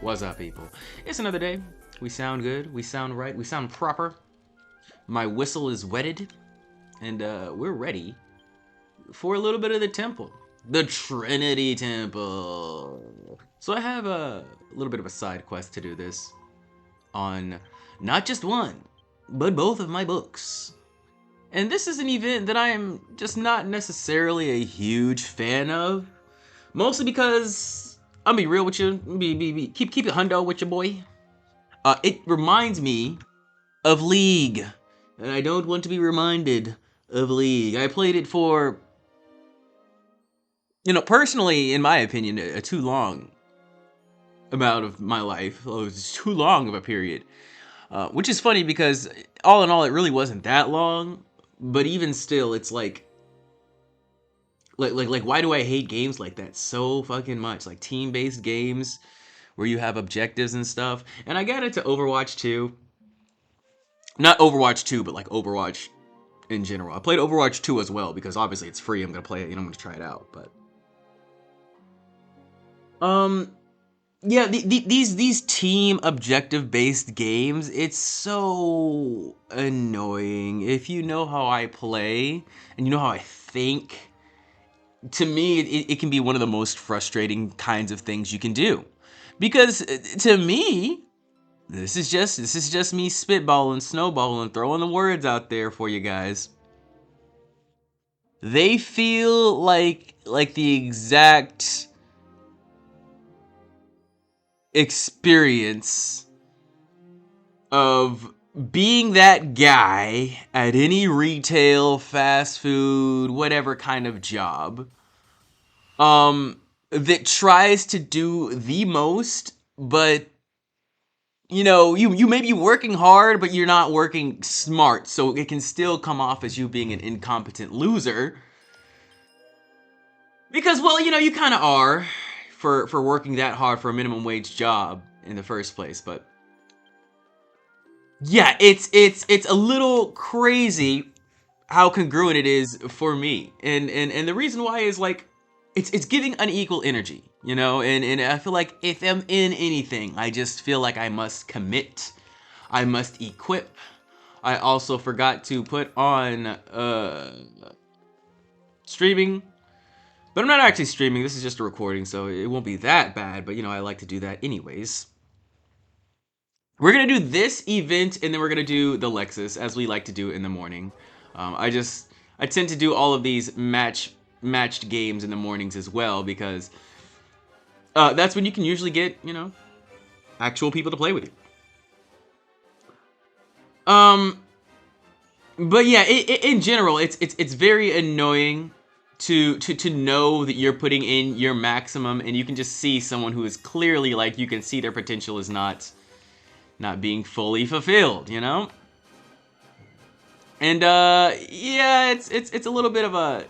What's up, people? It's another day. We sound good. We sound right. We sound proper. My whistle is wetted, and we're ready for a little bit of the temple. The Trinity Temple. So I have a little bit of a side quest to do this on not just one, but both of my books. And this is an event that I am just not necessarily a huge fan of. Mostly because, I'll be real with you, keep it hundo with your boy. It reminds me of League. And I don't want to be reminded of League. I played it for, personally, in my opinion, a too long amount of my life. It was too long of a period. Which is funny because, all in all, it really wasn't that long. But even still, it's like, why do I hate games like that so fucking much? Like team-based games where you have objectives and stuff. And I got into Overwatch 2. Not Overwatch 2, but like Overwatch in general. I played Overwatch 2 as well because obviously it's free. I'm gonna play it. I'm gonna try it out. But yeah, these team objective-based games, it's so annoying. If you know how I play and you know how I think, to me, it can be one of the most frustrating kinds of things you can do. Because to me, this is just me spitballing, snowballing, throwing the words out there for you guys. They feel like the exact experience of being that guy at any retail, fast food, whatever kind of job, that tries to do the most, but you may be working hard, but you're not working smart, so it can still come off as you being an incompetent loser. Because, well, you kind of are for working that hard for a minimum wage job in the first place, but yeah, it's a little crazy how congruent it is for me, and the reason why is like it's giving unequal energy, and I feel like if I'm in anything, I just feel like I must commit, I must equip. I also forgot to put on streaming, but I'm not actually streaming. This is just a recording, so it won't be that bad. But I like to do that anyways. We're gonna do this event, and then we're gonna do the Lexus, as we like to do in the morning. I tend to do all of these matched games in the mornings as well, because that's when you can usually get actual people to play with you. But yeah, in general, it's very annoying to know that you're putting in your maximum, and you can just see someone who is clearly, like, you can see their potential is not being fully fulfilled, And yeah, it's a little bit of a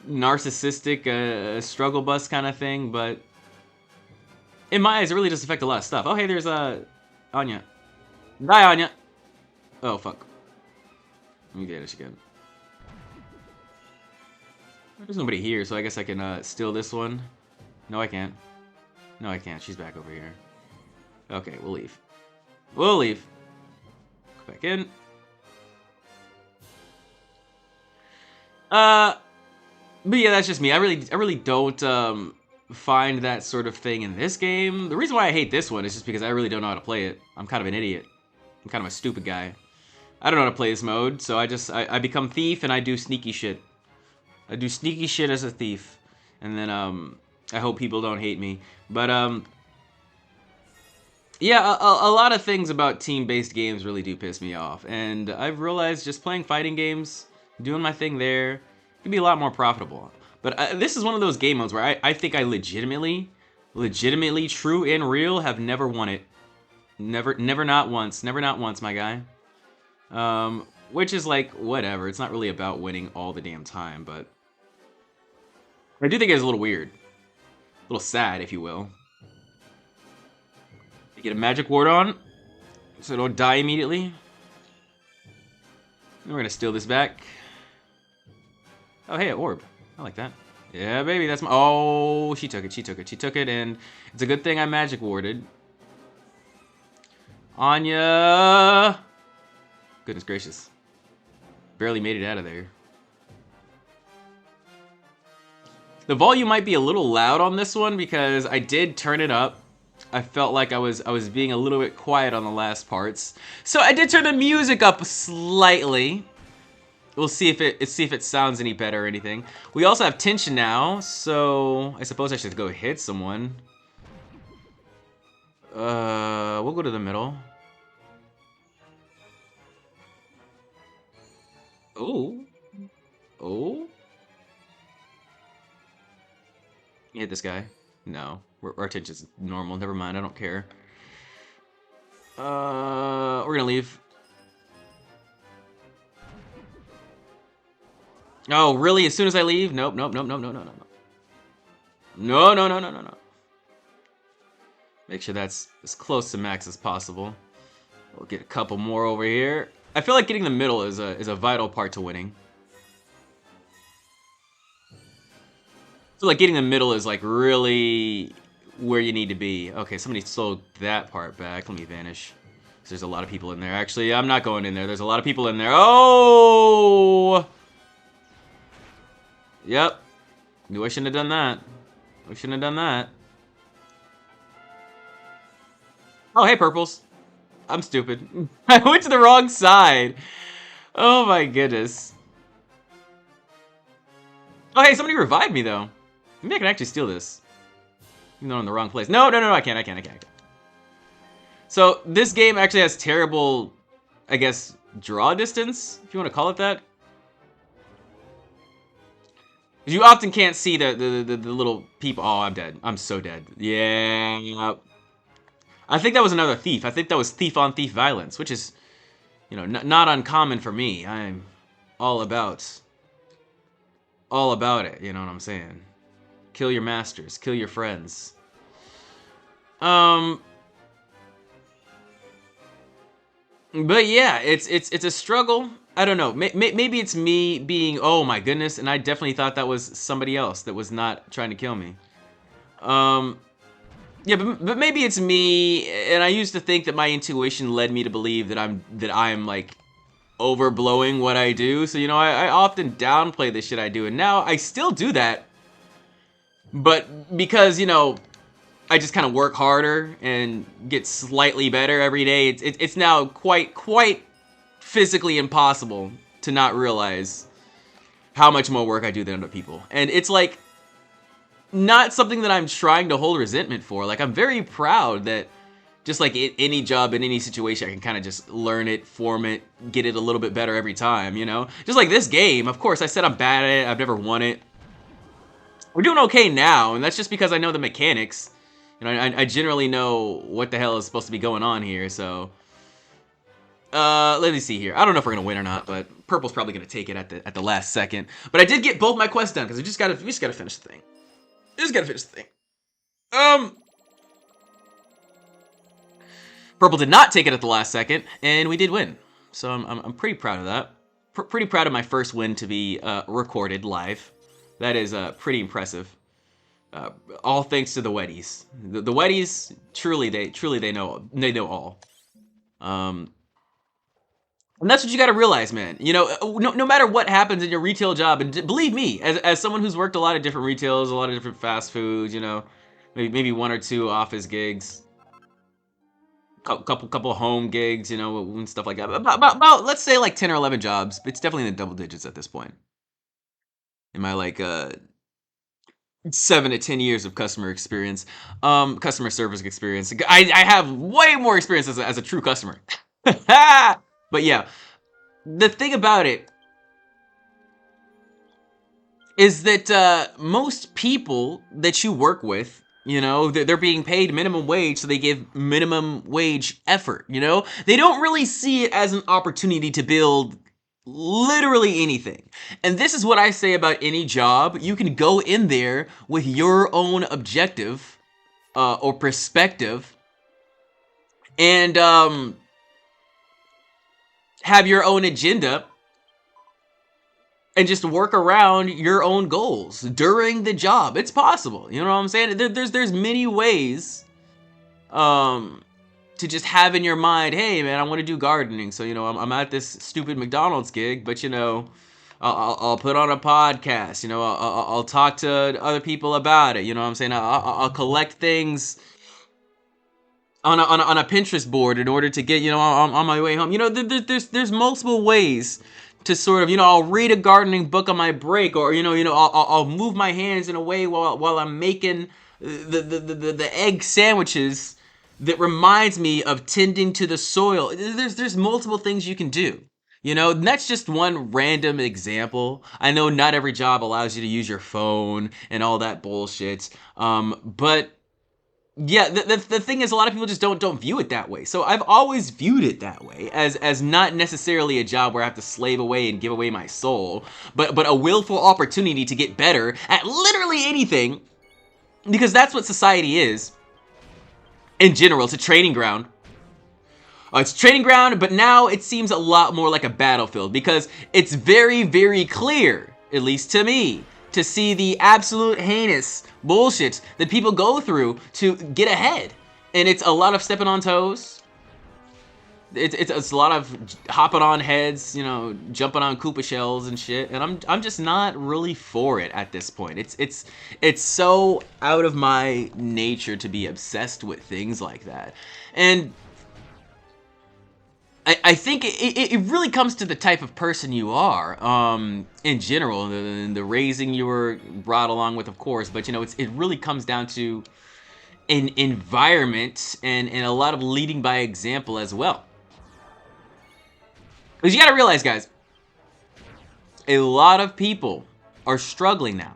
narcissistic struggle bus kind of thing, but in my eyes, it really does affect a lot of stuff. Oh, hey, there's Anya. Bye, Anya. Oh, fuck. Let me get this again. There's nobody here, so I guess I can steal this one. No, I can't. No, I can't. She's back over here. Okay, we'll leave. We'll leave. Go back in. But yeah, that's just me. I really don't find that sort of thing in this game. The reason why I hate this one is just because I really don't know how to play it. I'm kind of an idiot. I'm kind of a stupid guy. I don't know how to play this mode, so I become thief and I do sneaky shit. I do sneaky shit as a thief, and then I hope people don't hate me. But yeah, a lot of things about team-based games really do piss me off, and I've realized just playing fighting games, doing my thing there, can be a lot more profitable. But this is one of those game modes where I think I legitimately, true and real, have never won it. Never not once, my guy. which is like, whatever. It's not really about winning all the damn time, but I do think it's a little weird. A little sad, if you will. You get a magic ward on, so don't die immediately. And we're gonna steal this back. Oh, hey, an orb. I like that. Yeah, baby, that's my... Oh, she took it, she took it, she took it, and it's a good thing I magic warded. Anya! Goodness gracious. Barely made it out of there. The volume might be a little loud on this one because I did turn it up. I felt like I was being a little bit quiet on the last parts. So I did turn the music up slightly. We'll see if it sounds any better or anything. We also have tension now, so I suppose I should go hit someone. We'll go to the middle. Oh. Oh. You hit this guy? No. Our tension's normal. Never mind. I don't care. We're gonna leave. Oh, really? As soon as I leave? Nope, nope, nope, nope, no, no, no, no. No, no, no, no, no, no. Make sure that's as close to max as possible. We'll get a couple more over here. I feel like getting the middle is a vital part to winning. I feel like getting the middle is like really where you need to be. Okay, somebody sold that part back. Let me vanish. There's a lot of people in there. Actually, I'm not going in there. There's a lot of people in there. Oh! Yep. Knew I shouldn't have done that. I shouldn't have done that. Oh, hey, purples. I'm stupid. I went to the wrong side. Oh my goodness. Oh, hey, somebody revived me, though. Maybe I can actually steal this. Even though I'm in the wrong place. No, no, no, I can't. So, this game actually has terrible, I guess, draw distance, if you want to call it that. You often can't see the little people. Oh, I'm dead. I'm so dead. Yeah. I think that was another thief. I think that was thief-on-thief violence, which is, you know, not uncommon for me. I'm all about it, you know what I'm saying? Kill your masters, kill your friends. But yeah, it's a struggle. I don't know. Maybe it's me being, oh my goodness, and I definitely thought that was somebody else that was not trying to kill me. Yeah, but maybe it's me, and I used to think that my intuition led me to believe that I'm like overblowing what I do. So, you know, I often downplay the shit I do, and now I still do that. But because, you know, I just kind of work harder and get slightly better every day, it's now quite physically impossible to not realize how much more work I do than other people. And it's like not something that I'm trying to hold resentment for. Like, I'm very proud that just like any job in any situation, I can kind of just learn it, form it, get it a little bit better every time, you know? Just like this game, of course, I said I'm bad at it, I've never won it. We're doing okay now, and that's just because I know the mechanics. You know, I generally know what the hell is supposed to be going on here, so... let me see here. I don't know if we're gonna win or not, but purple's probably gonna take it at the last second. But I did get both my quests done, because we just gotta finish the thing. Purple did not take it at the last second, and we did win. So I'm pretty proud of that. Pretty proud of my first win to be recorded live. That is pretty impressive. All thanks to the Weddies. The Weddies truly they know all. And that's what you gotta realize, man. You know, no matter what happens in your retail job, and believe me, as someone who's worked a lot of different retails, a lot of different fast foods, you know, maybe one or two office gigs, couple home gigs, you know, and stuff like that. About let's say like 10 or 11 jobs. It's definitely in the double digits at this point. In my like 7 to 10 years of customer experience, customer service experience. I have way more experience as a true customer. But yeah, the thing about it is that most people that you work with, you know, they're being paid minimum wage, so they give minimum wage effort, you know? They don't really see it as an opportunity to build Literally anything. And this is what I say about any job. You can go in there with your own objective or perspective and have your own agenda and just work around your own goals during the job. It's possible. You know what I'm saying? There's many ways to just have in your mind, hey man, I want to do gardening. So, I'm at this stupid McDonald's gig, but I'll put on a podcast, I'll talk to other people about it. You know what I'm saying? I'll collect things on a Pinterest board in order to get, on my way home. There's multiple ways to sort of, I'll read a gardening book on my break, or, I'll move my hands in a way while I'm making the egg sandwiches that reminds me of tending to the soil. There's multiple things you can do. And that's just one random example. I know not every job allows you to use your phone and all that bullshit. But yeah, the thing is, a lot of people just don't view it that way. So I've always viewed it that way, as not necessarily a job where I have to slave away and give away my soul, but a willful opportunity to get better at literally anything, because that's what society is. In general, it's a training ground. It's a training ground, but now it seems a lot more like a battlefield, because it's very, very clear, at least to me, to see the absolute heinous bullshit that people go through to get ahead. And it's a lot of stepping on toes. It's a lot of hopping on heads, jumping on Koopa shells and shit. And I'm just not really for it at this point. It's so out of my nature to be obsessed with things like that. And I think it really comes to the type of person you are, in general, the raising you were brought along with, of course, but it really comes down to an environment and a lot of leading by example as well. Because you gotta realize, guys, a lot of people are struggling now.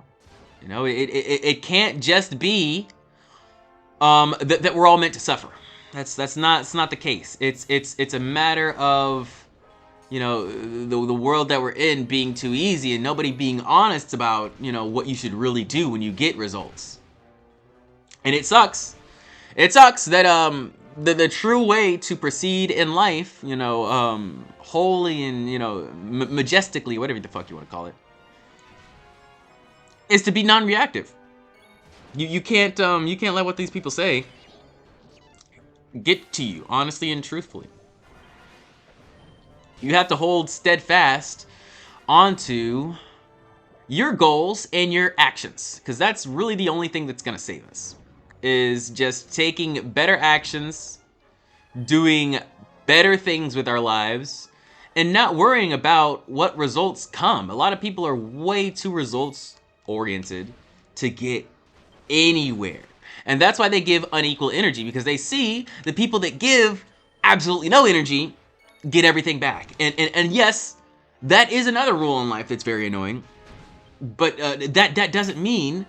It can't just be that we're all meant to suffer. It's not the case. It's a matter of, the world that we're in being too easy and nobody being honest about, what you should really do when you get results. And it sucks. It sucks that the true way to proceed in life, wholly and majestically, whatever the fuck you want to call it, is to be non-reactive. You can't let what these people say get to you, honestly and truthfully. You have to hold steadfast onto your goals and your actions, because that's really the only thing that's gonna save us, is just taking better actions, doing better things with our lives, and not worrying about what results come. A lot of people are way too results oriented to get anywhere. And that's why they give unequal energy, because they see the people that give absolutely no energy get everything back. And yes, that is another rule in life that's very annoying. But that doesn't mean,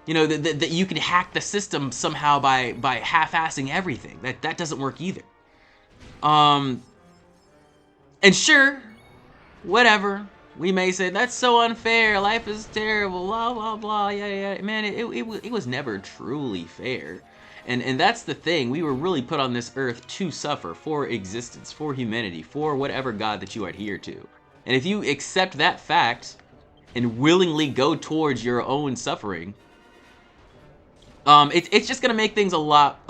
that you can hack the system somehow by half-assing everything. That doesn't work either. And sure, whatever. We may say, that's so unfair, life is terrible, blah, blah, blah, yeah. Man, it was never truly fair. And that's the thing. We were really put on this earth to suffer, for existence, for humanity, for whatever God that you adhere to. And if you accept that fact and willingly go towards your own suffering, it's just gonna make things a lot,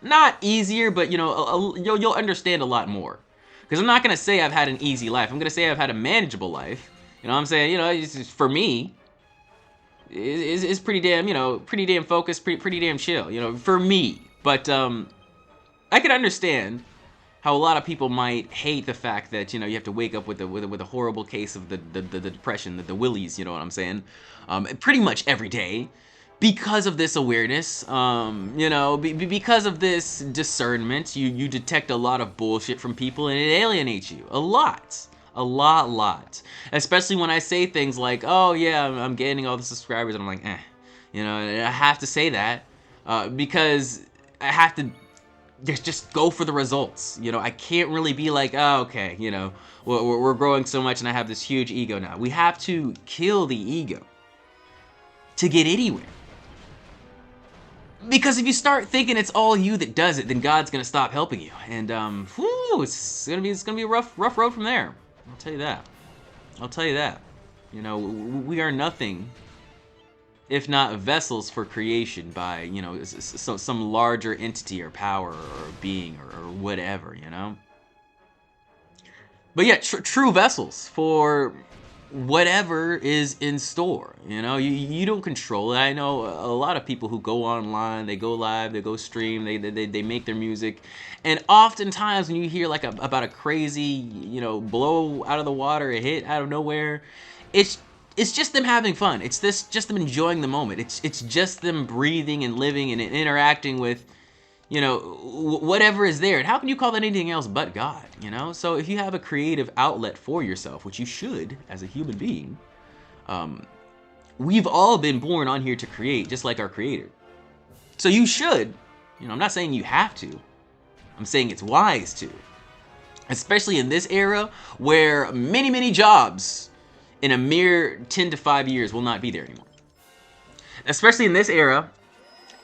not easier, but you'll understand a lot more. Because I'm not going to say I've had an easy life. I'm going to say I've had a manageable life. You know what I'm saying? It's for me, it's pretty damn, pretty damn focused, pretty damn chill, for me. But I can understand how a lot of people might hate the fact that, you have to wake up with a horrible case of the depression, the willies, you know what I'm saying? Pretty much every day. Because of this awareness, because of this discernment, you detect a lot of bullshit from people and it alienates you. A lot. Especially when I say things like, oh yeah, I'm gaining all the subscribers, and I'm like, and I have to say that because I have to just go for the results. You know, I can't really be like, oh, okay, you know, we're growing so much and I have this huge ego now. We have to kill the ego to get anywhere. Because if you start thinking it's all you that does it, then God's gonna stop helping you, and it's gonna be a rough road from there. I'll tell you that. I'll tell you that. You know, we are nothing if not vessels for creation by, you know, some larger entity or power or being or whatever, you know. But yeah, true vessels for whatever is in store. You know, you don't control it. I know a lot of people who go online, they go live, they go stream, they make their music, and oftentimes when you hear like about a crazy, you know, blow out of the water, a hit out of nowhere, it's just them having fun. It's just them enjoying the moment. It's just them breathing and living and interacting with, you know, whatever is there. And how can you call that anything else but God, you know? So if you have a creative outlet for yourself, which you should as a human being, we've all been born on here to create, just like our creator. So you should, you know, I'm not saying you have to, I'm saying it's wise to. Especially in this era where many jobs in a mere 10 to 5 years will not be there anymore. Especially in this era,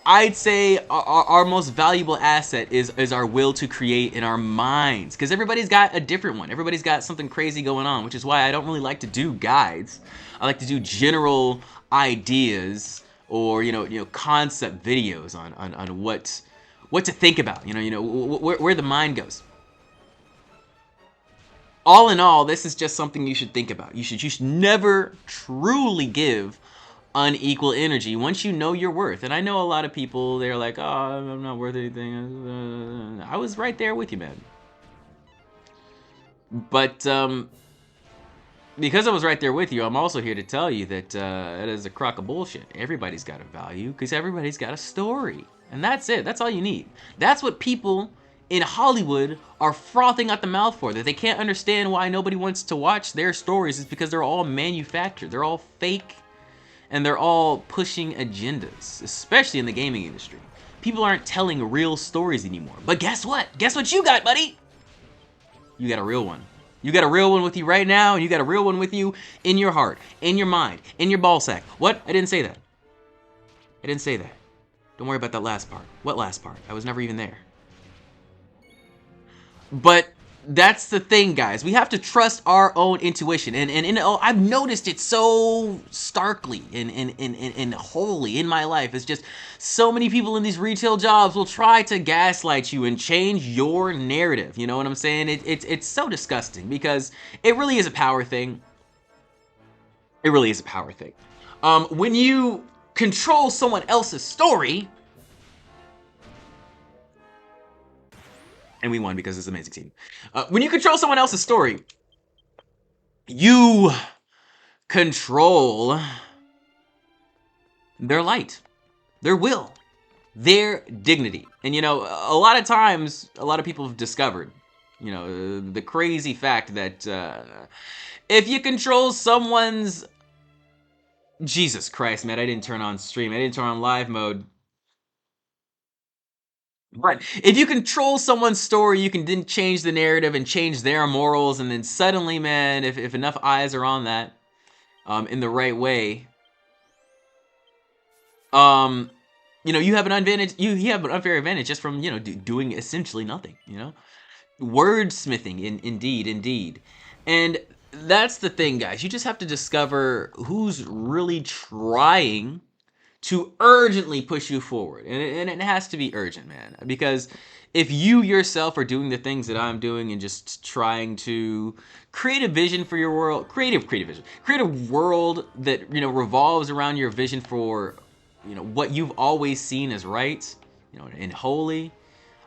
I'd say our most valuable asset is our will to create in our minds, because everybody's got a different one. Everybody's got something crazy going on, which is why I don't really like to do guides. I like to do general ideas or you know concept videos on what to think about. You know where the mind goes. All in all, this is just something you should think about. You should never truly give unequal energy once you know your worth. And I know a lot of people, they're like, oh, I'm not worth anything. I was right there with you, man. But because I was right there with you, I'm also here to tell you that it is a crock of bullshit. Everybody's got a value because everybody's got a story. And that's it. That's all you need. That's what people in Hollywood are frothing at the mouth for. That they can't understand why nobody wants to watch their stories is because they're all manufactured. They're all fake. And they're all pushing agendas, especially in the gaming industry. People aren't telling real stories anymore. But guess what? Guess what you got, buddy? You got a real one. You got a real one with you right now, and you got a real one with you in your heart, in your mind, in your ballsack. What? I didn't say that. I didn't say that. Don't worry about that last part. What last part? I was never even there. But that's the thing, guys. We have to trust our own intuition, and I've noticed it so starkly and wholly in my life. It's just so many people in these retail jobs will try to gaslight you and change your narrative. You know what I'm saying? It's so disgusting because it really is a power thing. It really is a power thing. When you control someone else's story. And we won because it's an amazing team. When you control someone else's story, you control their light, their will, their dignity. And you know, a lot of times, a lot of people have discovered, you know, the crazy fact that if you control someone's... Jesus Christ, man, I didn't turn on stream. I didn't turn on live mode. But if you control someone's story, you can then change the narrative and change their morals, and then suddenly, man, if enough eyes are on that, in the right way, you know, you have an advantage. You have an unfair advantage just from, you know, doing essentially nothing. You know, wordsmithing, indeed, and that's the thing, guys. You just have to discover who's really trying to urgently push you forward. And it has to be urgent, man. Because if you yourself are doing the things that I'm doing and just trying to create a vision for your world, creative vision, create a world that, you know, revolves around your vision for, you know, what you've always seen as right, you know, and holy,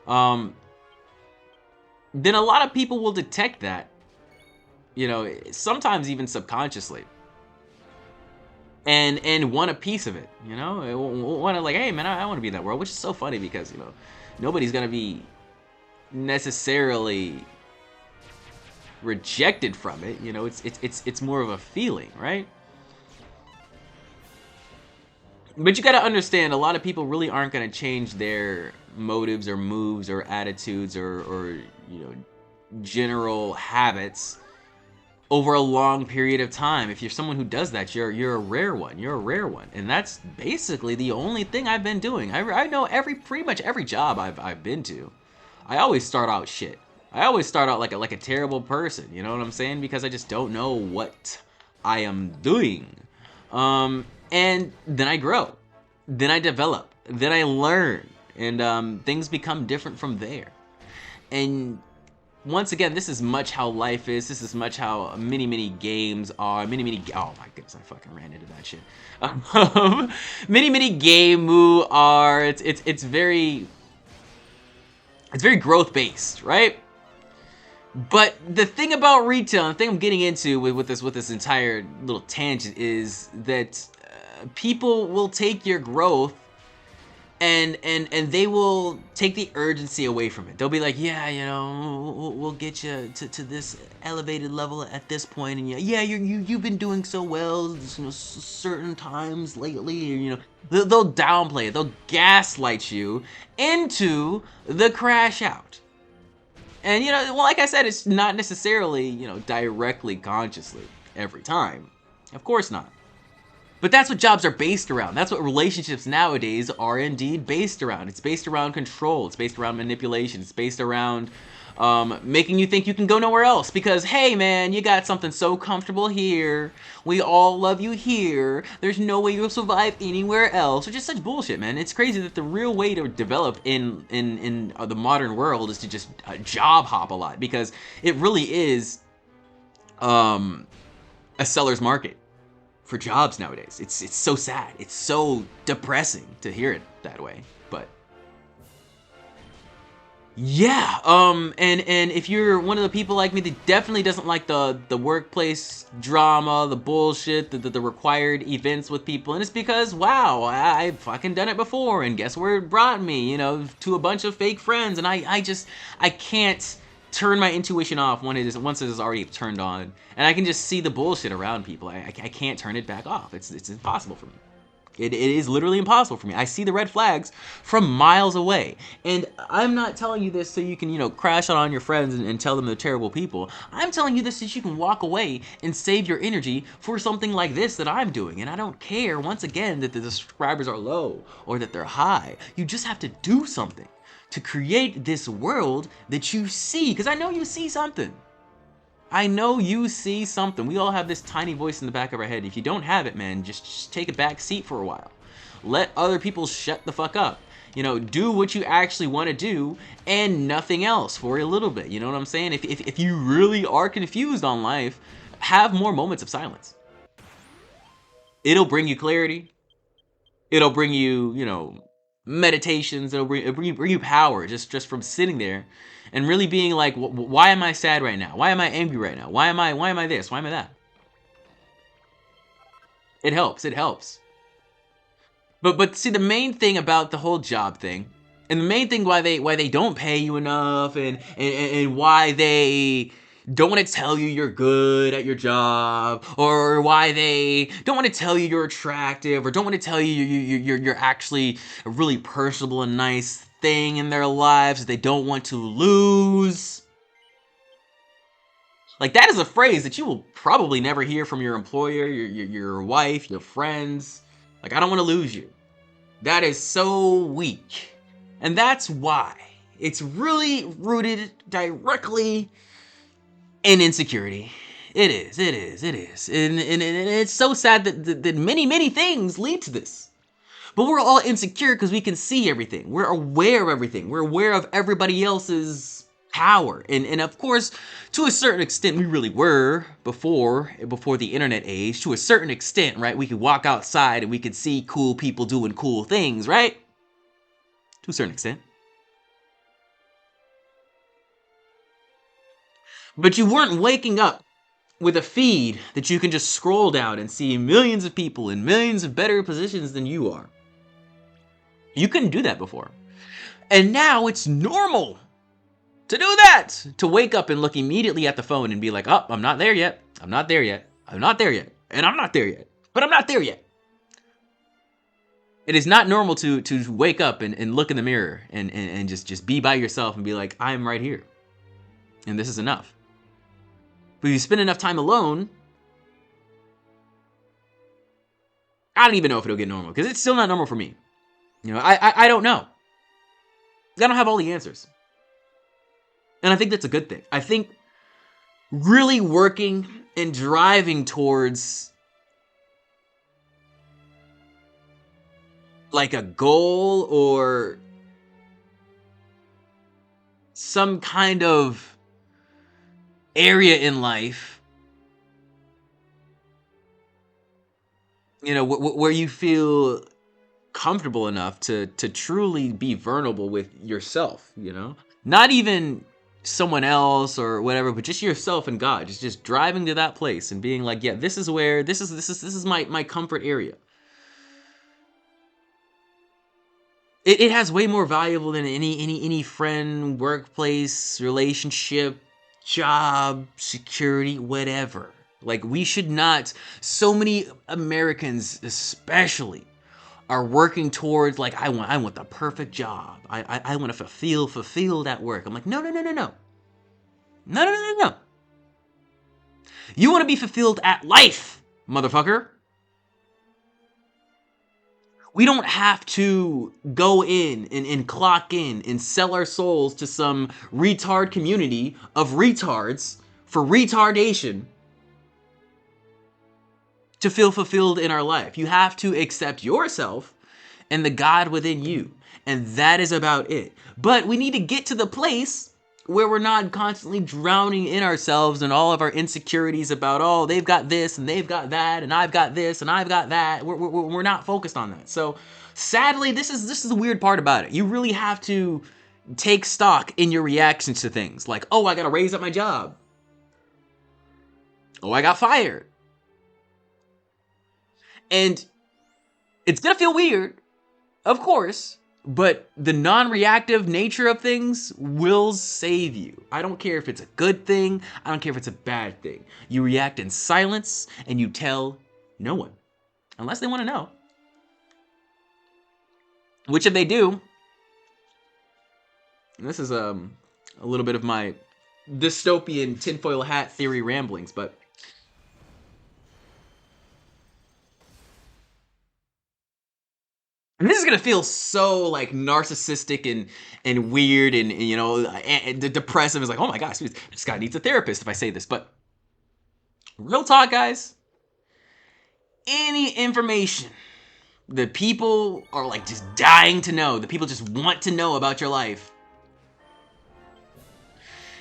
then a lot of people will detect that, you know, sometimes even subconsciously. And want a piece of it, you know? Want to, like, hey, man, I want to be in that world, which is so funny because, you know, nobody's going to be necessarily rejected from it. You know, it's more of a feeling, right? But you got to understand, a lot of people really aren't going to change their motives or moves or attitudes or general habits over a long period of time. If you're someone who does that, you're a rare one. You're a rare one, and that's basically the only thing I've been doing. I know pretty much every job I've been to. I always start out shit. I always start out like a terrible person. You know what I'm saying? Because I just don't know what I am doing. And then I grow, then I develop, then I learn, and things become different from there. And once again, this is much how life is. This is much how many games are. Oh my goodness, I fucking ran into that shit. Many game are. It's very growth based, right? But the thing about retail, and the thing I'm getting into with this entire little tangent, is that people will take your growth and they will take the urgency away from it. They'll be like, yeah, we'll get you to this elevated level at this point, and you've been doing so well, certain times lately. They'll downplay it. They'll gaslight you into the crash out. And like I said, it's not necessarily directly consciously every time. Of course not. But that's what jobs are based around. That's what relationships nowadays are indeed based around. It's based around control. It's based around manipulation. It's based around making you think you can go nowhere else. Because, hey, man, you got something so comfortable here. We all love you here. There's no way you'll survive anywhere else. Which is such bullshit, man. It's crazy that the real way to develop in the modern world is to just job hop a lot. Because it really is a seller's market for jobs nowadays. It's so sad. It's so depressing to hear it that way. But yeah, and if you're one of the people like me that definitely doesn't like the workplace drama, the bullshit, the required events with people, and it's because, wow, I've fucking done it before, and guess where it brought me, to a bunch of fake friends, and I can't turn my intuition off once it is already turned on, and I can just see the bullshit around people. I can't turn it back off. It's impossible for me. It is literally impossible for me. I see the red flags from miles away, and I'm not telling you this so you can crash on your friends and tell them they're terrible people. I'm telling you this so you can walk away and save your energy for something like this that I'm doing. And I don't care, once again, that the subscribers are low or that they're high. You just have to do something to create this world that you see, because I know you see something. I know you see something. We all have this tiny voice in the back of our head. If you don't have it, man, just take a back seat for a while. Let other people shut the fuck up. Do what you actually want to do and nothing else for a little bit. You know what I'm saying? If you really are confused on life, have more moments of silence. It'll bring you clarity. It'll bring you, meditations. It'll bring you power just from sitting there and really being like, why am I sad right now? Why am I angry right now? Why am I this? Why am I that? It helps. But see, the main thing about the whole job thing, and the main thing why they don't pay you enough, and why they don't want to tell you you're good at your job, or why they don't want to tell you you're attractive, or don't want to tell you you're actually a really personable and nice thing in their lives that they don't want to lose. Like, that is a phrase that you will probably never hear from your employer, your wife, your friends. Like, I don't want to lose you. That is so weak. And that's why it's really rooted directly in insecurity. It is. And it's so sad that many things lead to this. But we're all insecure because we can see everything. We're aware of everything. We're aware of everybody else's power. And of course, to a certain extent, we really were before the internet age. To a certain extent, right? We could walk outside and we could see cool people doing cool things, right? To a certain extent. But you weren't waking up with a feed that you can just scroll down and see millions of people in millions of better positions than you are. You couldn't do that before. And now it's normal to do that. To wake up and look immediately at the phone and be like, oh, I'm not there yet. I'm not there yet. I'm not there yet. And I'm not there yet. But I'm not there yet. It is not normal to wake up and look in the mirror and just be by yourself and be like, I'm right here. And this is enough. But if you spend enough time alone, I don't even know if it'll get normal, because it's still not normal for me. You know, I don't know. I don't have all the answers. And I think that's a good thing. I think really working and driving towards like a goal or some kind of area in life, you know, where you feel comfortable enough to truly be vulnerable with yourself, you know, not even someone else or whatever, but just yourself and God. Just driving to that place and being like, yeah, this is where this is my comfort area. It has way more valuable than any friend, workplace, relationship, job, security, whatever. Like, we should not, so many Americans especially are working towards, like, I want the perfect job. I want to feel fulfilled at work. I'm like, no. No. You want to be fulfilled at life, motherfucker. We don't have to go in and clock in and sell our souls to some retard community of retards for retardation to feel fulfilled in our life. You have to accept yourself and the God within you. And that is about it. But we need to get to the place where we're not constantly drowning in ourselves and all of our insecurities about, oh, they've got this and they've got that and I've got this and I've got that. We're not focused on that. So sadly, this is the weird part about it. You really have to take stock in your reactions to things. Like, oh, I got to raise up my job. Oh, I got fired. And it's going to feel weird, of course. But the non-reactive nature of things will save you. I don't care if it's a good thing. I don't care if it's a bad thing. You react in silence and you tell no one. Unless they want to know. Which if they do, and this is a little bit of my dystopian tinfoil hat theory ramblings, but and this is gonna feel so like narcissistic and weird and you know and depressive. It's like, oh my gosh, this guy needs a therapist if I say this. But real talk, guys. Any information that people are like just dying to know, that people just want to know about your life,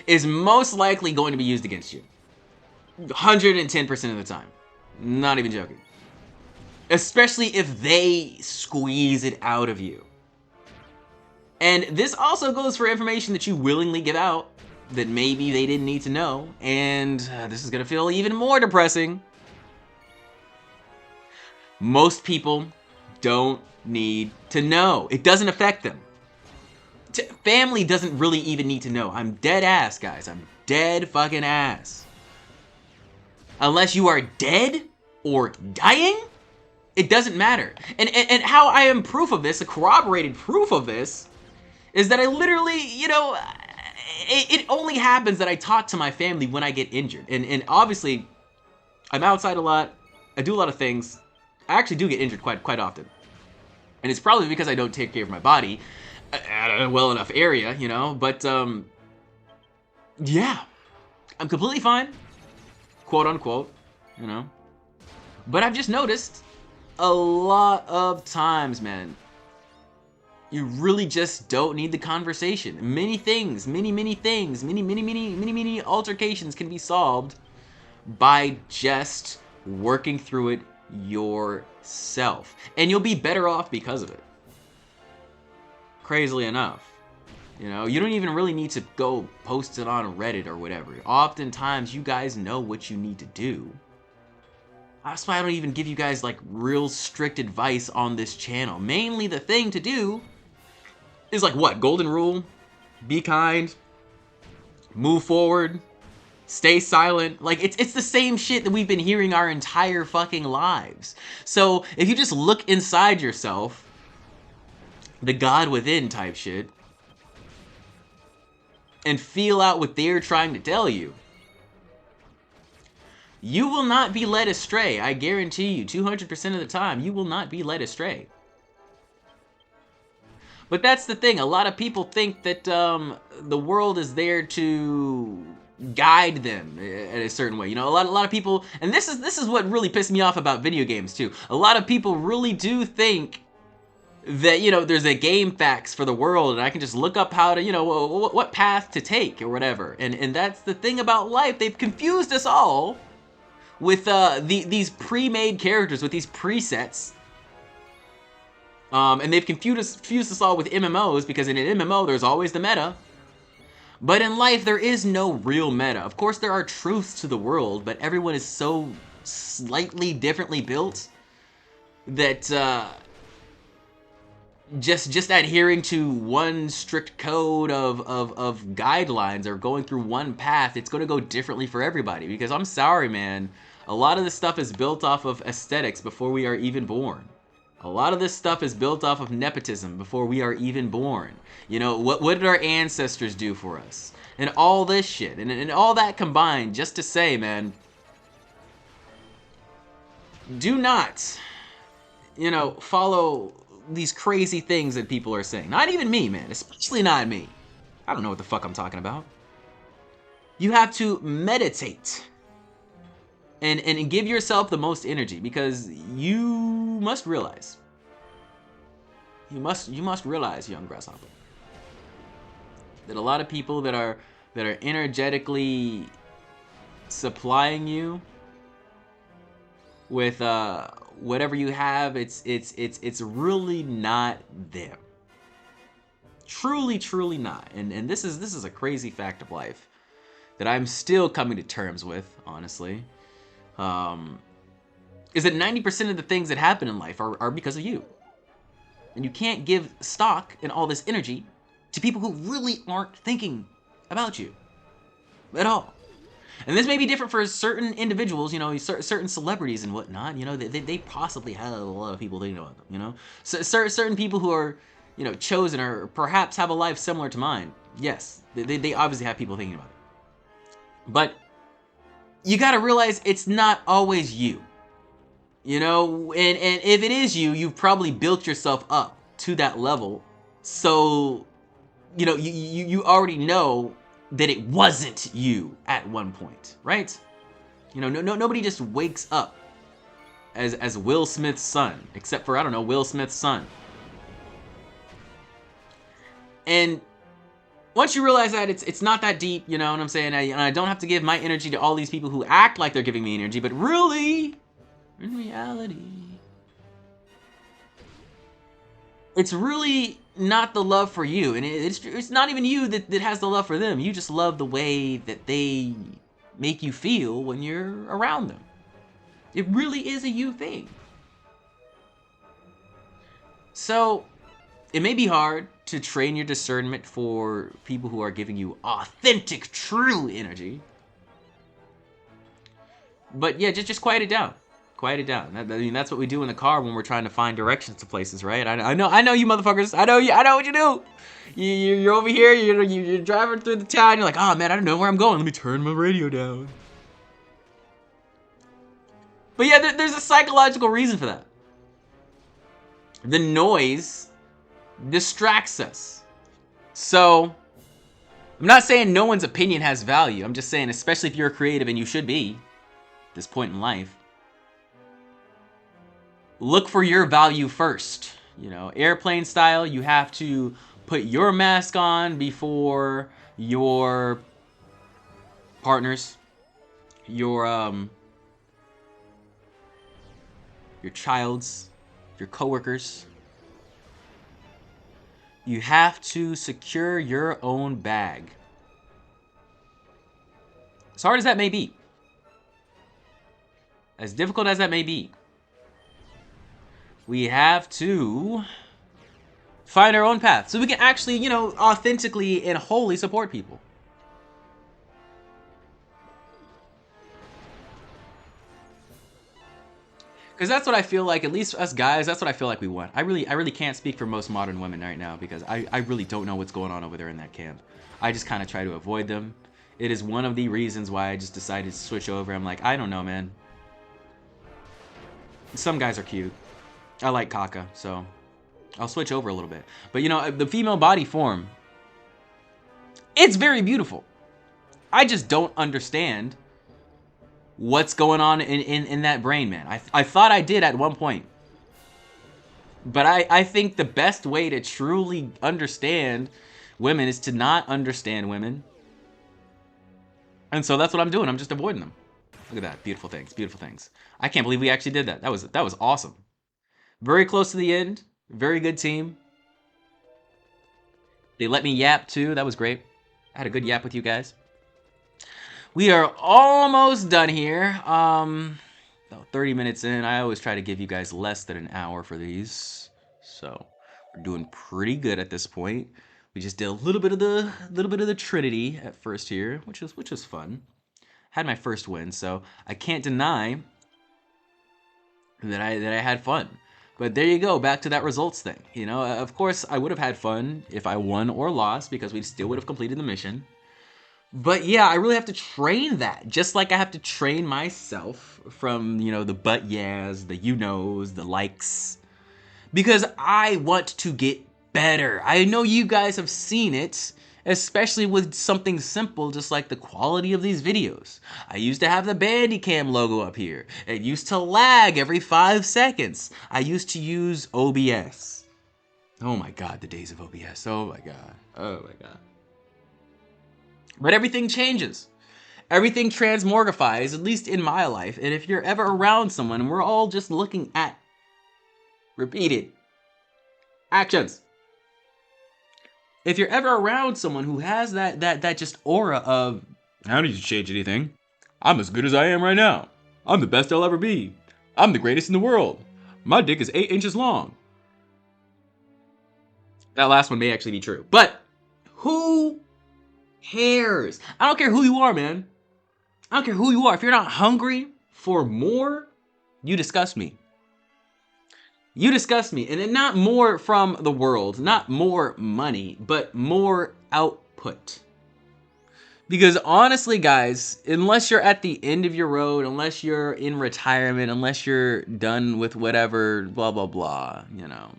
is most likely going to be used against you. 110% of the time. Not even joking. Especially if they squeeze it out of you. And this also goes for information that you willingly give out that maybe they didn't need to know. And this is going to feel even more depressing. Most people don't need to know. It doesn't affect them. Family doesn't really even need to know. I'm dead ass, guys. I'm dead fucking ass. Unless you are dead or dying, it doesn't matter. And how I am proof of this, a corroborated proof of this, is that I literally, you know, it only happens that I talk to my family when I get injured. And obviously, I'm outside a lot. I do a lot of things. I actually do get injured quite often. And it's probably because I don't take care of my body at a well enough area, you know. But, yeah. I'm completely fine. Quote unquote, you know. But I've just noticed a lot of times, man, you really just don't need the conversation. Many things, many things, many altercations can be solved by just working through it yourself. And you'll be better off because of it. Crazily enough. You know, you don't even really need to go post it on Reddit or whatever. Oftentimes, you guys know what you need to do. That's why I don't even give you guys like real strict advice on this channel. Mainly the thing to do is like what? Golden rule? Be kind. Move forward. Stay silent. Like it's the same shit that we've been hearing our entire fucking lives. So if you just look inside yourself the God within type shit, and feel out what they're trying to tell you, you will not be led astray. I guarantee you, 200% of the time, you will not be led astray. But that's the thing. A lot of people think that the world is there to guide them in a certain way. You know, a lot of people, and this is what really pissed me off about video games too. A lot of people really do think that, you know, there's a game facts for the world, and I can just look up how to, you know, what path to take or whatever. And that's the thing about life. They've confused us all with these pre-made characters, with these presets. And they've confused us all with MMOs, because in an MMO, there's always the meta. But in life, there is no real meta. Of course, there are truths to the world, but everyone is so slightly differently built that just adhering to one strict code of guidelines or going through one path, it's going to go differently for everybody. Because I'm sorry, man, a lot of this stuff is built off of aesthetics before we are even born. A lot of this stuff is built off of nepotism before we are even born. You know, what did our ancestors do for us? And all this shit. And all that combined, just to say, man, do not, you know, follow these crazy things that people are saying. Not even me, man. Especially not me. I don't know what the fuck I'm talking about. You have to meditate. And give yourself the most energy, because you must realize. You must realize, young grasshopper, that a lot of people that are energetically supplying you with whatever you have, it's really not them. Truly not. And this is a crazy fact of life that I'm still coming to terms with, honestly. Is that 90% of the things that happen in life are because of you. And you can't give stock and all this energy to people who really aren't thinking about you at all. And this may be different for certain individuals, you know, certain celebrities and whatnot, you know, they possibly have a lot of people thinking about them, you know. So, certain people who are, you know, chosen or perhaps have a life similar to mine, yes, they obviously have people thinking about it. But you gotta realize it's not always you. You know, and if it is you, you've probably built yourself up to that level. So, you know, you already know that it wasn't you at one point, right? You know, nobody just wakes up as Will Smith's son, except for, I don't know, Will Smith's son. And once you realize that it's not that deep, you know what I'm saying? And I don't have to give my energy to all these people who act like they're giving me energy, but really, in reality, it's really not the love for you. And it's not even you that has the love for them. You just love the way that they make you feel when you're around them. It really is a you thing. So, it may be hard to train your discernment for people who are giving you authentic, true energy. But yeah, just quiet it down. Quiet it down. I mean, that's what we do in the car when we're trying to find directions to places, right? I know you motherfuckers. I know what you do. You're over here, you're driving through the town, you're like, oh man, I don't know where I'm going. Let me turn my radio down. But yeah, there's a psychological reason for that. The noise distracts us. So, I'm not saying no one's opinion has value. I'm just saying, especially if you're a creative, and you should be at this point in life, look for your value first. You know, airplane style, you have to put your mask on before your partners, your child's, your coworkers. You have to secure your own bag. As hard as that may be, as difficult as that may be, we have to find our own path so we can actually, you know, authentically and wholly support people. Because that's what I feel like, at least us guys, that's what I feel like we want. I really can't speak for most modern women right now because I really don't know what's going on over there in that camp. I just kind of try to avoid them. It is one of the reasons why I just decided to switch over. I'm like, I don't know, man. Some guys are cute. I like caca, so I'll switch over a little bit. But you know, the female body form, it's very beautiful. I just don't understand what's going on in that brain, man. I thought I did at one point. But I think the best way to truly understand women is to not understand women. And so that's what I'm doing. I'm just avoiding them. Look at that. Beautiful things. Beautiful things. I can't believe we actually did that. That was awesome. Very close to the end. Very good team. They let me yap too. That was great. I had a good yap with you guys. We are almost done here. 30 minutes in. I always try to give you guys less than an hour for these. So we're doing pretty good at this point. We just did a little bit of the Trinity at first here, which was fun. Had my first win, so I can't deny that I had fun. But there you go, back to that results thing. You know, of course I would have had fun if I won or lost because we still would have completed the mission. But yeah, I really have to train that, just like I have to train myself from, you know, the but yeahs, the you knows, the likes, because I want to get better. I know you guys have seen it, especially with something simple just like the quality of these videos. I used to have the Bandicam logo up here. It used to lag every 5 seconds. I used to use OBS. Oh my God, the days of OBS. Oh my God. Oh my God. But everything changes. Everything transmorgifies, at least in my life. And if you're ever around someone, and we're all just looking at repeated actions. If you're ever around someone who has that just aura of, I don't need to change anything. I'm as good as I am right now. I'm the best I'll ever be. I'm the greatest in the world. My dick is 8 inches long. That last one may actually be true. But who cares? I don't care who you are, man. I don't care who you are. If you're not hungry for more, you disgust me. You disgust me. And then not more from the world, not more money, but more output. Because honestly, guys, unless you're at the end of your road, unless you're in retirement, unless you're done with whatever, blah, blah, blah, you know,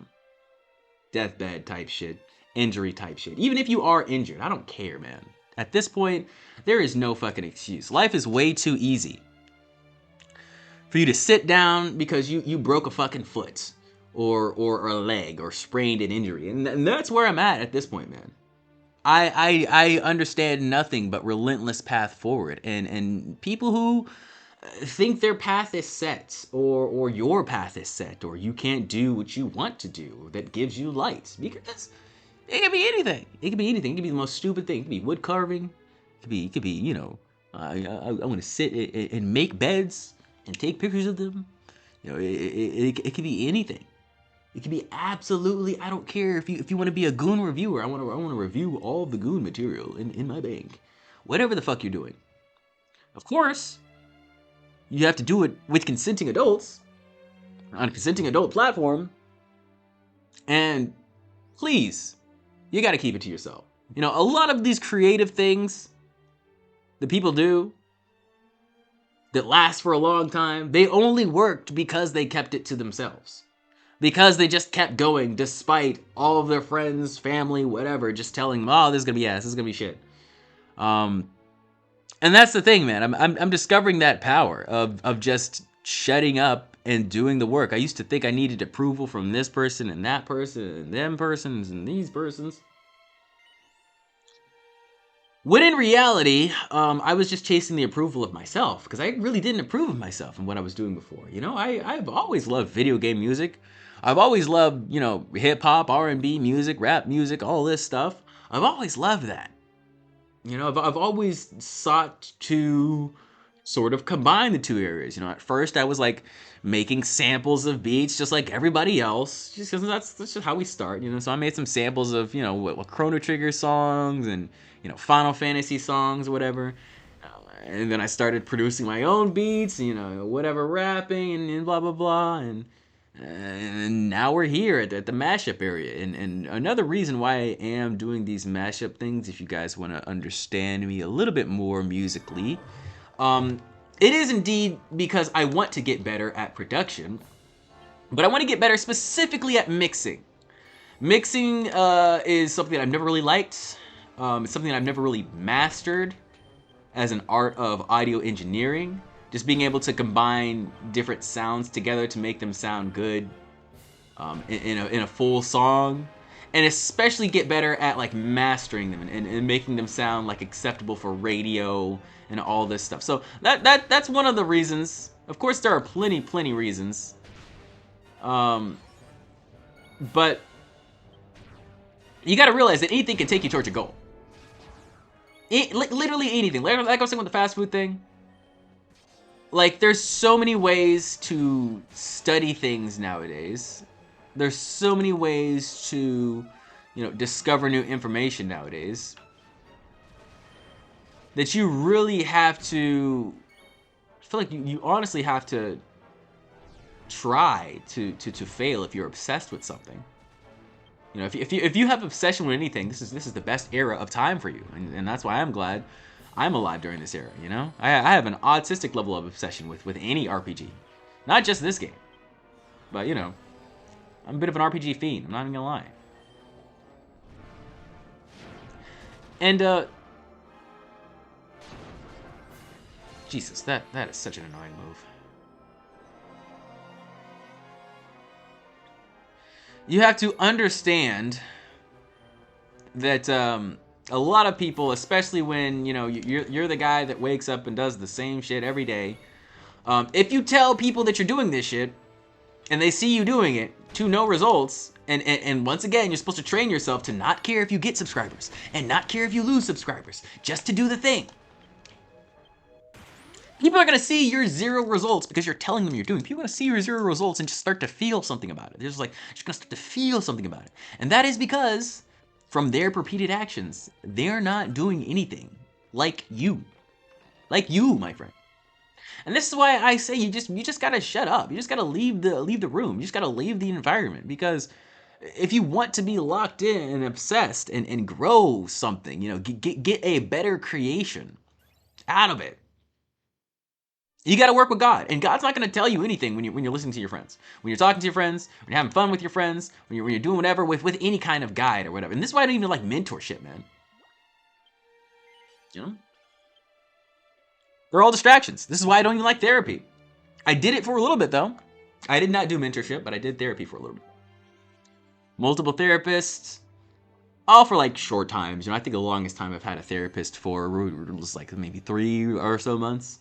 deathbed type shit, injury type shit. Even if you are injured, I don't care, man. At this point, there is no fucking excuse. Life is way too easy for you to sit down because you broke a fucking foot or a leg or sprained an injury. And that's where I'm at this point, man. I understand nothing but relentless path forward. And people who think their path is set or your path is set or you can't do what you want to do that gives you light. Because it can be anything. It can be anything. It can be the most stupid thing. It can be wood carving. It could be, you know, I want to sit and make beds and take pictures of them. You know, it could be anything. It could be absolutely, I don't care if you want to be a goon reviewer. I want to review all of the goon material in my bank. Whatever the fuck you're doing. Of course, you have to do it with consenting adults on a consenting adult platform. And please, you got to keep it to yourself. You know, a lot of these creative things that people do that last for a long time, they only worked because they kept it to themselves. Because they just kept going despite all of their friends, family, whatever, just telling them, oh, this is going to be ass, this is going to be shit. And that's the thing, man. I'm discovering that power of just shutting up and doing the work. I used to think I needed approval from this person and that person and them persons and these persons. When in reality, I was just chasing the approval of myself because I really didn't approve of myself and what I was doing before. You know, I've always loved video game music. I've always loved, you know, hip hop, R&B music, rap music, all this stuff. I've always loved that. You know, I've always sought to sort of combine the two areas. You know, at first I was like making samples of beats just like everybody else, just because that's just how we start, you know. So I made some samples of, you know, what Chrono Trigger songs and, you know, Final Fantasy songs or whatever. And then I started producing my own beats, you know, whatever, rapping and blah, blah, blah. And now we're here at the mashup area. And another reason why I am doing these mashup things, if you guys want to understand me a little bit more musically, it is indeed because I want to get better at production, but I want to get better specifically at mixing. Mixing is something that I've never really liked. It's something that I've never really mastered as an art of audio engineering. Just being able to combine different sounds together to make them sound good in a full song. And especially get better at like mastering them and making them sound like acceptable for radio and all this stuff. So that's one of the reasons. Of course, there are plenty reasons. But you got to realize that anything can take you towards your goal. Literally anything. Like I was saying with the fast food thing. Like, there's so many ways to study things nowadays. There's so many ways to, you know, discover new information nowadays. That you really have to, I feel like you honestly have to try to fail if you're obsessed with something. You know, if you have obsession with anything, this is the best era of time for you, and that's why I'm glad I'm alive during this era. You know, I have an autistic level of obsession with any RPG, not just this game, but you know, I'm a bit of an RPG fiend. I'm not even gonna lie. And Jesus, that is such an annoying move. You have to understand that a lot of people, especially when, you know, you're the guy that wakes up and does the same shit every day, if you tell people that you're doing this shit and they see you doing it to no results, and once again, you're supposed to train yourself to not care if you get subscribers and not care if you lose subscribers, just to do the thing. People are going to see your 0 results because you're telling them you're doing. People are going to see your 0 results and just start to feel something about it. They're just like, just going to start to feel something about it. And that is because from their repeated actions, they're not doing anything like you. Like you, my friend. And this is why I say you just got to shut up. You just got to leave the room. You just got to leave the environment, because if you want to be locked in and obsessed and grow something, you know, get a better creation out of it, you got to work with God, and God's not going to tell you anything when you're listening to your friends, when you're talking to your friends, when you're having fun with your friends, when you're doing whatever with any kind of guide or whatever. And this is why I don't even like mentorship, man. You know, they're all distractions. This is why I don't even like therapy. I did it for a little bit though. I did not do mentorship, but I did therapy for a little bit. Multiple therapists, all for like short times. You know, I think the longest time I've had a therapist for was like maybe 3 or so months.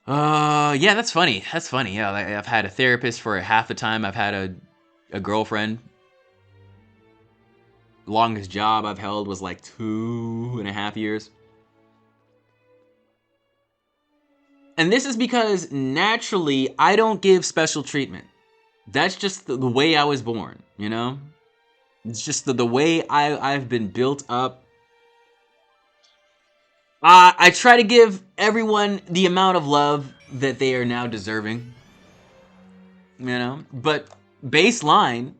Yeah, that's funny. That's funny. Yeah, I've had a therapist for half the time I've had a girlfriend. Longest job I've held was like 2.5 years. And this is because naturally I don't give special treatment. That's just the way I was born, you know? It's just the way I've been built up. I try to give everyone the amount of love that they are now deserving, you know. But baseline,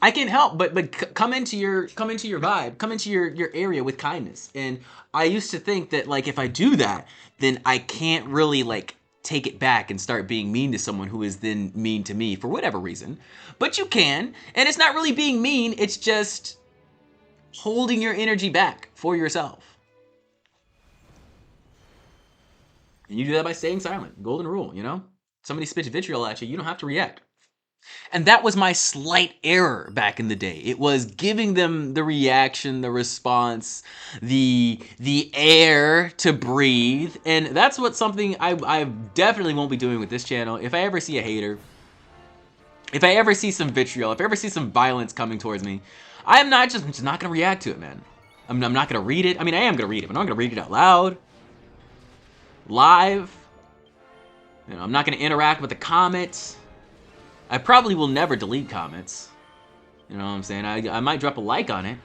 I can't help but come into your vibe, come into your area with kindness. And I used to think that like if I do that, then I can't really like take it back and start being mean to someone who is then mean to me for whatever reason. But you can, and it's not really being mean. It's just holding your energy back for yourself. And you do that by staying silent. Golden rule, you know? Somebody spits vitriol at you, you don't have to react. And that was my slight error back in the day. It was giving them the reaction, the response, the air to breathe. And that's what something I definitely won't be doing with this channel. If I ever see a hater, if I ever see some vitriol, if I ever see some violence coming towards me, I'm just not going to react to it, man. I'm not going to read it. I mean, I am going to read it, but I'm not going to read it out loud, live. You know, I'm not going to interact with the comments. I probably will never delete comments. You know what I'm saying? I might drop a like on it.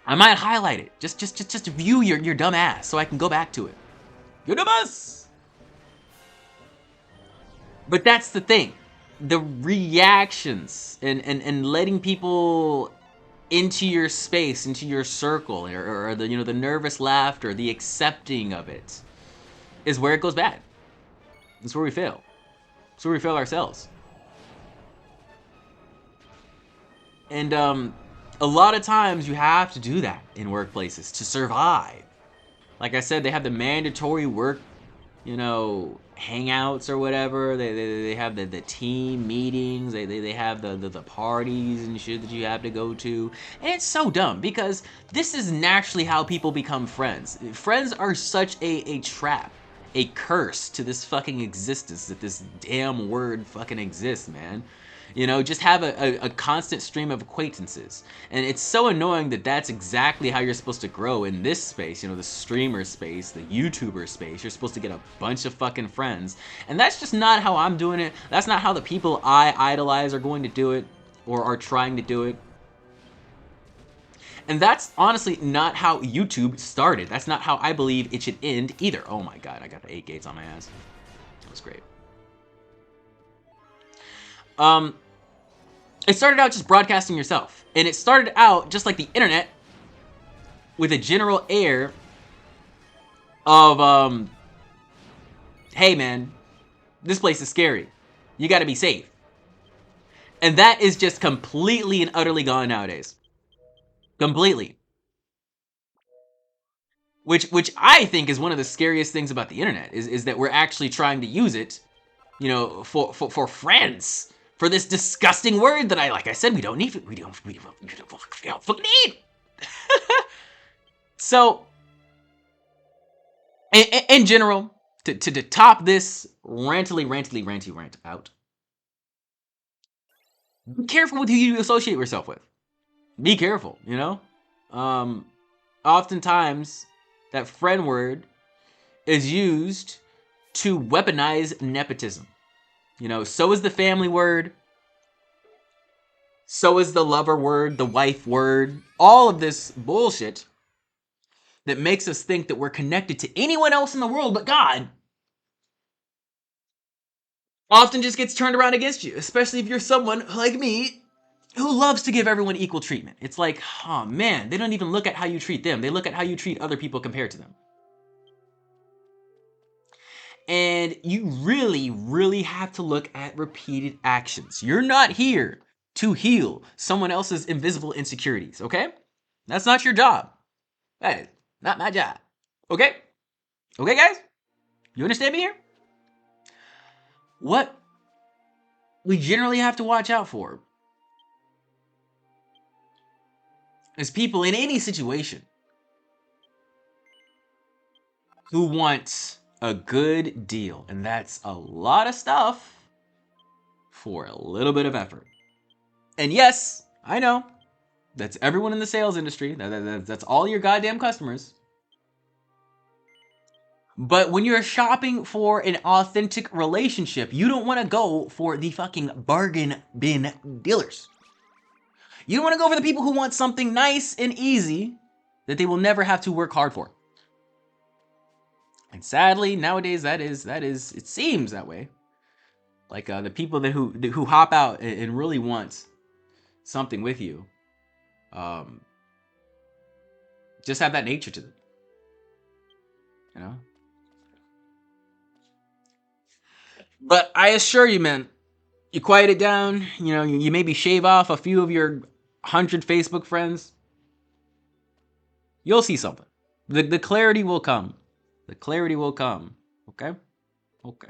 I might highlight it. Just view your dumb ass so I can go back to it. Your dumb ass! But that's the thing. The reactions and letting people into your space, into your circle, or the the nervous laughter, the accepting of it, is where it goes bad. It's where we fail. It's where we fail ourselves. And a lot of times you have to do that in workplaces to survive. Like I said, they have the mandatory work, hangouts or whatever. They have the team meetings. They have the parties and shit that you have to go to. And it's so dumb because this is naturally how people become friends. Friends are such a trap, a curse to this fucking existence that this damn word fucking exists, man. Just have a constant stream of acquaintances. And it's so annoying that that's exactly how you're supposed to grow in this space, the streamer space, the YouTuber space. You're supposed to get a bunch of fucking friends. And that's just not how I'm doing it. That's not how the people I idolize are going to do it or are trying to do it. And that's honestly not how YouTube started. That's not how I believe it should end either. Oh my god, I got the 8 gates on my ass. That was great. It started out just broadcasting yourself. And it started out just like the internet with a general air of, hey man, this place is scary. You gotta be safe. And that is just completely and utterly gone nowadays. Completely. Which I think is one of the scariest things about the internet is that we're actually trying to use it, for friends. For this disgusting word that like I said, we don't need. We don't fucking need. So, in general, to top this ranty rant out, be careful with who you associate yourself with. Be careful, Oftentimes, that friend word is used to weaponize nepotism. So is the family word. So is the lover word, the wife word. All of this bullshit that makes us think that we're connected to anyone else in the world but God often just gets turned around against you, especially if you're someone like me who loves to give everyone equal treatment. It's like, oh man, they don't even look at how you treat them. They look at how you treat other people compared to them. And you really, really have to look at repeated actions. You're not here to heal someone else's invisible insecurities, okay? That's not your job. That is not my job. Okay? Okay, guys? You understand me here? What we generally have to watch out for is people in any situation who want a good deal, and that's a lot of stuff for a little bit of effort. And yes, I know, that's everyone in the sales industry. That's all your goddamn customers. But when you're shopping for an authentic relationship, you don't want to go for the fucking bargain bin dealers. You don't want to go for the people who want something nice and easy that they will never have to work hard for. And sadly, nowadays that is it seems that way. Like the people who hop out and really want something with you, just have that nature to them, But I assure you, man, you quiet it down. You maybe shave off a few of your 100 Facebook friends. You'll see something. The clarity will come. The clarity will come. Okay? Okay.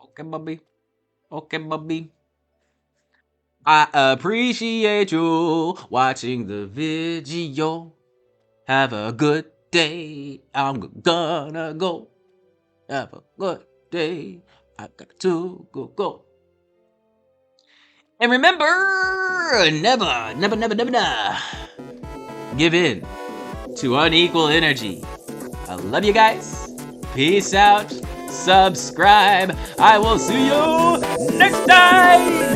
Okay, Bubby. Okay, Bubby. I appreciate you watching the video. Have a good day. I'm gonna go. Have a good day. I got to go. And remember, never give in to unequal energy. I love you guys. Peace out. Subscribe. I will see you next time.